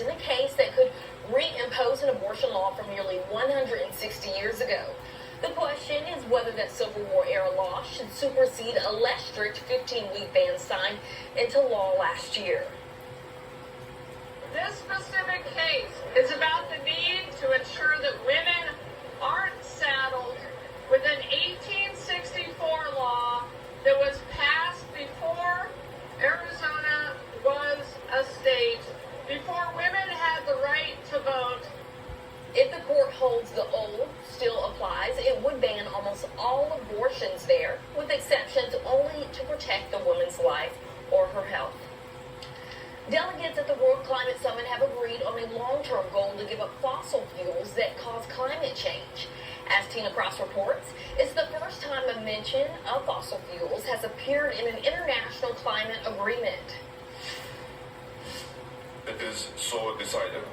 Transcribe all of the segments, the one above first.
in a case that could reimpose an abortion law from nearly 160 years ago. The question is whether that Civil War era law should supersede a less strict 15-week ban signed into law last year. This specific case is about the need to ensure that women aren't saddled with an 1864 law that was passed before Arizona was a state, before women had the right to vote. If the court holds the old still applies, it would ban almost all abortions there, with exceptions only to protect the woman's life or her health. Delegates at the World Climate Summit have agreed on a long-term goal to give up fossil fuels that cause climate change. As Tina Cross reports, it's the first time a mention of fossil fuels has appeared in an international climate agreement. It is so decided.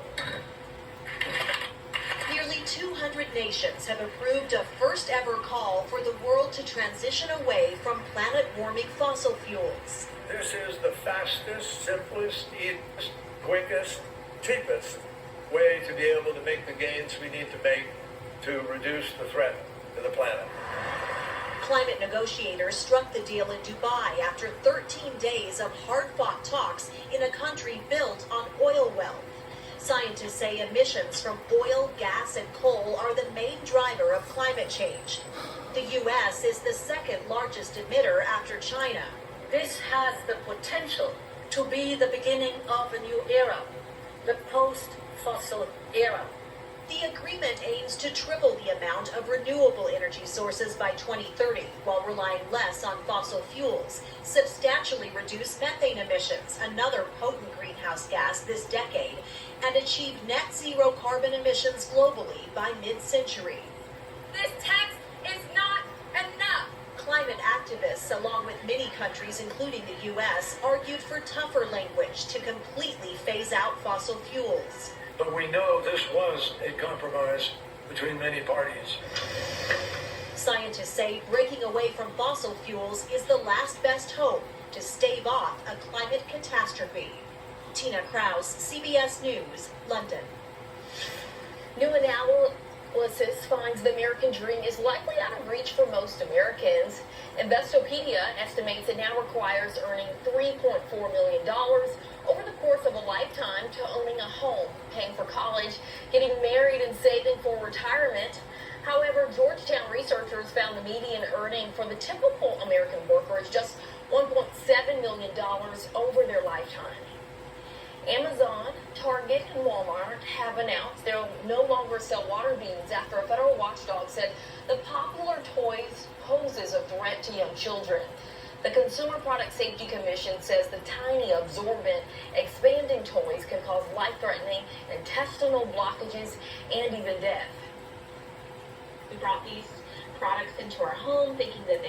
Nearly 200 nations have approved a first-ever call for the world to transition away from planet-warming fossil fuels. This is the fastest, simplest, easiest, quickest, cheapest way to be able to make the gains we need to make to reduce the threat to the planet. Climate negotiators struck the deal in Dubai after 13 days of hard-fought talks in a country built on oil wealth. Scientists say emissions from oil, gas, and coal are the main driver of climate change. The U.S. is the second largest emitter after China. This has the potential to be the beginning of a new era, the post-fossil era. The agreement aims to triple the amount of renewable energy sources by 2030 while relying less on fossil fuels, substantially reduce methane emissions, another potent greenhouse gas this decade, and achieve net zero carbon emissions globally by mid-century. This text is not enough. Climate activists, along with many countries, including the U.S., argued for tougher language to completely phase out fossil fuels. But we know this was a compromise between many parties. Scientists say breaking away from fossil fuels is the last best hope to stave off a climate catastrophe. Tina Kraus, CBS News, London. New analysis finds the American dream is likely out of reach for most Americans. Investopedia estimates it now requires earning $3.4 million over the course of a lifetime to owning a home, paying for college, getting married, and saving for retirement. However, Georgetown researchers found the median earning for the typical American worker is just $1.7 million over their lifetime. Amazon, Target, and Walmart have announced they'll no longer sell water beads after a federal watchdog said the popular toys poses a threat to young children. The Consumer Product Safety Commission says the tiny, absorbent, expanding toys can cause life-threatening intestinal blockages and even death. We brought these products into our home thinking that they